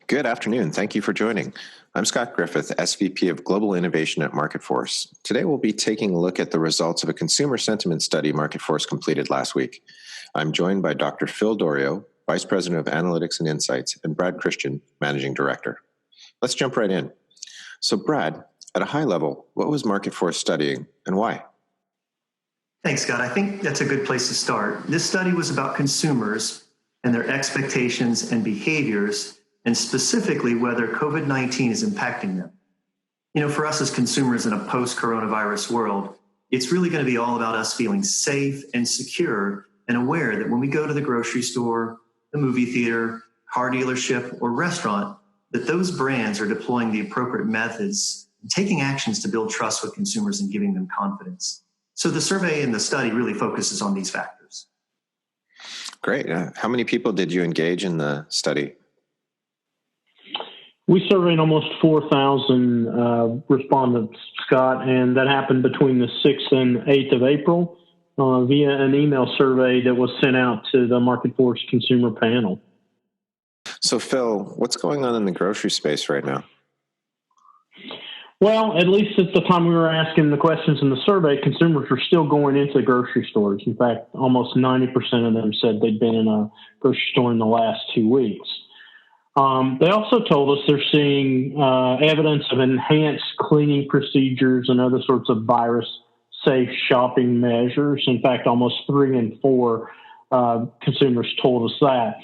Good afternoon. Thank you for joining. I'm Scott Griffith, SVP of Global Innovation at MarketForce. Today we'll be taking a look at the results of a consumer sentiment study MarketForce completed last week. I'm joined by Dr. Phil Dorio, Vice President of Analytics and Insights, and Brad Christian, Managing Director. Let's jump right in. So Brad, at a high level, what was MarketForce studying and why? Thanks, Scott. I think that's a good place to start. This study was about consumers and their expectations and behaviors, and specifically whether COVID-19 is impacting them. You know, for us as consumers in a post-coronavirus world, it's really going to be all about us feeling safe and secure and aware that when we go to the grocery store, the movie theater, car dealership, or restaurant, that those brands are deploying the appropriate methods and taking actions to build trust with consumers and giving them confidence. So the survey and the study really focuses on these factors. Great. How many people did you engage in the study? We surveyed almost 4,000 respondents, Scott, and that happened between the 6th and 8th of April via an email survey that was sent out to the MarketForce consumer panel. So Phil, what's going on in the grocery space right now? Well, at least at the time we were asking the questions in the survey, consumers were still going into grocery stores. In fact, almost 90% of them said they'd been in a grocery store in the last 2 weeks. They also told us they're seeing evidence of enhanced cleaning procedures and other sorts of virus-safe shopping measures. In fact, almost 3 in 4 consumers told us that.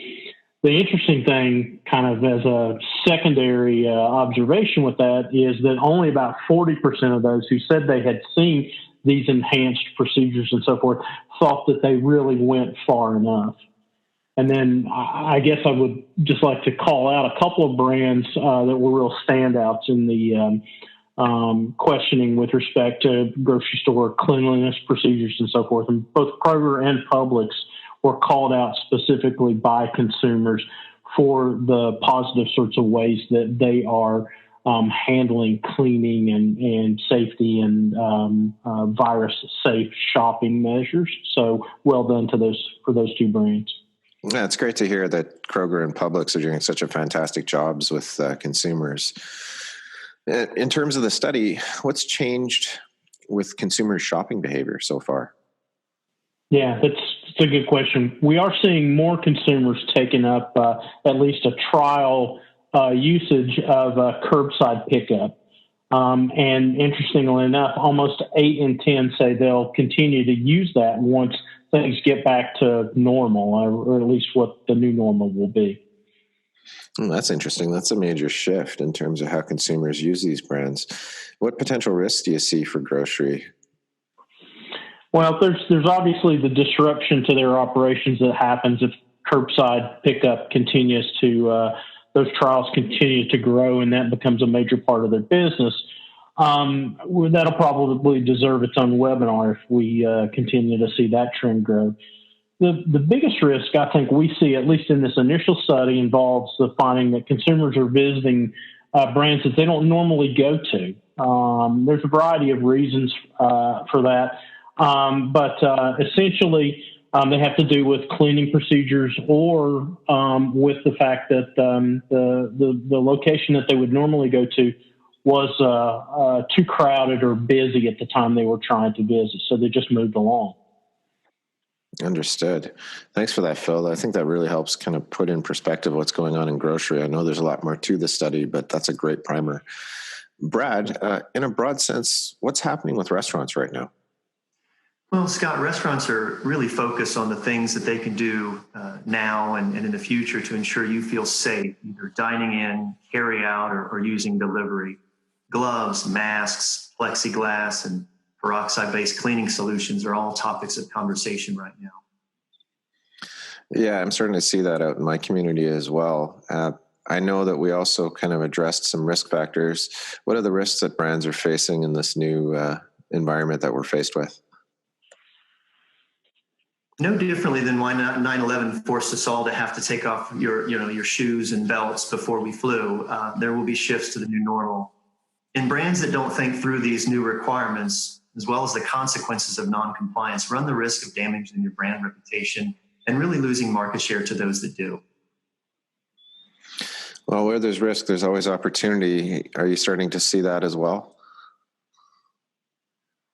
The interesting thing, kind of as a secondary observation with that, is that only about 40% of those who said they had seen these enhanced procedures and so forth thought that they really went far enough. And then I guess I would just like to call out a couple of brands that were real standouts in the questioning with respect to grocery store cleanliness procedures and so forth. And both Kroger and Publix were called out specifically by consumers for the positive sorts of ways that they are handling cleaning and safety and virus-safe shopping measures. So well done to those two brands. Yeah, it's great to hear that Kroger and Publix are doing such a fantastic jobs with consumers. In terms of the study, what's changed with consumer shopping behavior so far? Yeah, that's a good question. We are seeing more consumers taking up at least a trial usage of curbside pickup. And interestingly enough, almost 8 in 10 say they'll continue to use that once things get back to normal, or at least what the new normal will be. That's interesting. That's a major shift in terms of how consumers use these brands. What potential risks do you see for grocery? Well, there's obviously the disruption to their operations that happens if curbside pickup continues to, those trials continue to grow and that becomes a major part of their business. That'll probably deserve its own webinar if we continue to see that trend grow. The biggest risk I think we see, at least in this initial study, involves the finding that consumers are visiting brands that they don't normally go to. There's a variety of reasons for that, but essentially they have to do with cleaning procedures or with the fact that the location that they would normally go to was too crowded or busy at the time they were trying to visit, so they just moved along. Understood. Thanks for that, Phil. I think that really helps kind of put in perspective what's going on in grocery. I know there's a lot more to the study, but that's a great primer. Brad, in a broad sense, what's happening with restaurants right now? Well, Scott, restaurants are really focused on the things that they can do now and in the future to ensure you feel safe, either dining in, carry out, or using delivery. Gloves, masks, plexiglass, and peroxide-based cleaning solutions are all topics of conversation right now. Yeah, I'm starting to see that out in my community as well. I know that we also kind of addressed some risk factors. What are the risks that brands are facing in this new environment that we're faced with? No differently than why 9/11 forced us all to have to take off your shoes and belts before we flew. There will be shifts to the new normal. And brands that don't think through these new requirements, as well as the consequences of non-compliance, run the risk of damaging your brand reputation and really losing market share to those that do. Well, where there's risk, there's always opportunity. Are you starting to see that as well?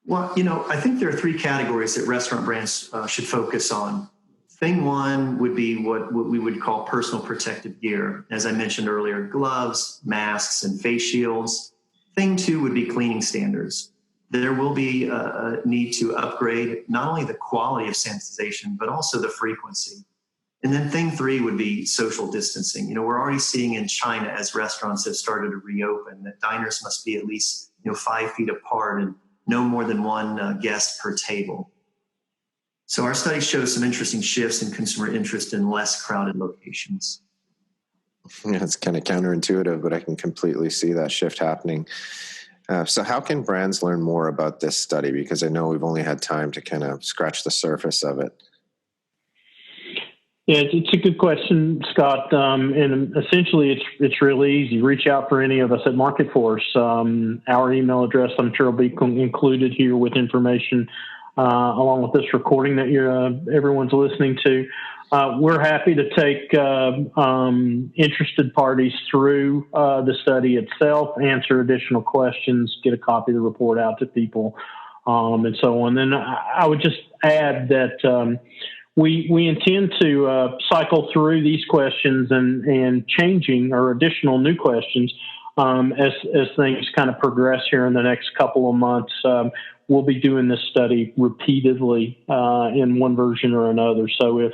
Well, I think there are three categories that restaurant brands should focus on. Thing one would be what we would call personal protective gear. As I mentioned earlier, gloves, masks, and face shields. Thing two would be cleaning standards. There will be a need to upgrade not only the quality of sanitization, but also the frequency. And then thing three would be social distancing. We're already seeing in China, as restaurants have started to reopen, that diners must be at least 5 feet apart and no more than one guest per table. So our study shows some interesting shifts in consumer interest in less crowded locations. Yeah, it's kind of counterintuitive, but I can completely see that shift happening. So how can brands learn more about this study? Because I know we've only had time to kind of scratch the surface of it. Yeah, it's a good question, Scott. And essentially, it's really easy. Reach out for any of us at MarketForce. Our email address, I'm sure, will be included here with information along with this recording that everyone's listening to. We're happy to take interested parties through the study itself, answer additional questions, get a copy of the report out to people, and so on. And I would just add that we intend to cycle through these questions and changing or additional new questions as things kind of progress here in the next couple of months. We'll be doing this study repeatedly in one version or another. So if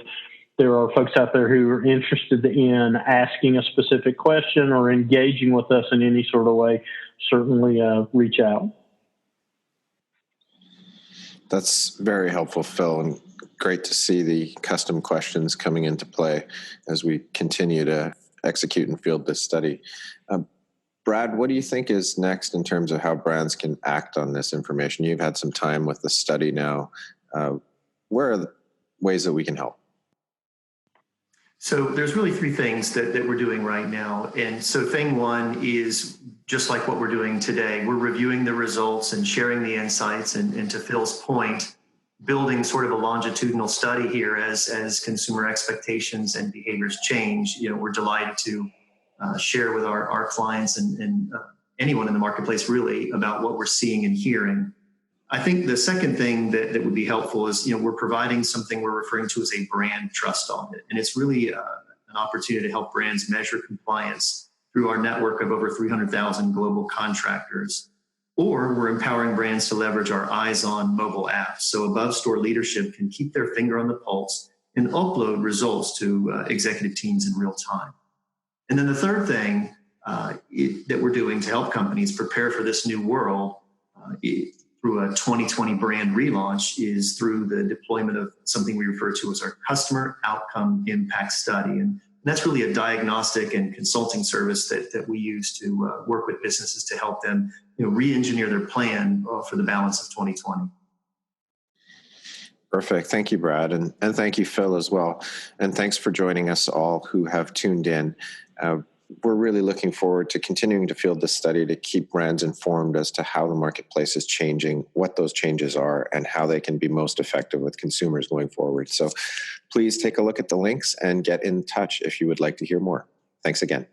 there are folks out there who are interested in asking a specific question or engaging with us in any sort of way, certainly reach out. That's very helpful, Phil, and great to see the custom questions coming into play as we continue to execute and field this study. Brad, what do you think is next in terms of how brands can act on this information? You've had some time with the study now. Where are the ways that we can help? So there's really three things that we're doing right now. And so thing one is just like what we're doing today. We're reviewing the results and sharing the insights, and to Phil's point, building sort of a longitudinal study here as consumer expectations and behaviors change. We're delighted to share with our clients and anyone in the marketplace really about what we're seeing and hearing. I think the second thing that would be helpful is, we're providing something we're referring to as a brand trust audit. And it's really an opportunity to help brands measure compliance through our network of over 300,000 global contractors. Or we're empowering brands to leverage our Eyes On mobile app, so above store leadership can keep their finger on the pulse and upload results to executive teams in real time. And then the third thing that we're doing to help companies prepare for this new world through a 2020 brand relaunch is through the deployment of something we refer to as our Customer Outcome Impact Study. And that's really a diagnostic and consulting service that we use to work with businesses to help them re-engineer their plan for the balance of 2020. Perfect. Thank you, Brad. And thank you, Phil, as well. And thanks for joining us all who have tuned in. We're really looking forward to continuing to field this study to keep brands informed as to how the marketplace is changing, what those changes are, and how they can be most effective with consumers going forward. So please take a look at the links and get in touch if you would like to hear more. Thanks again.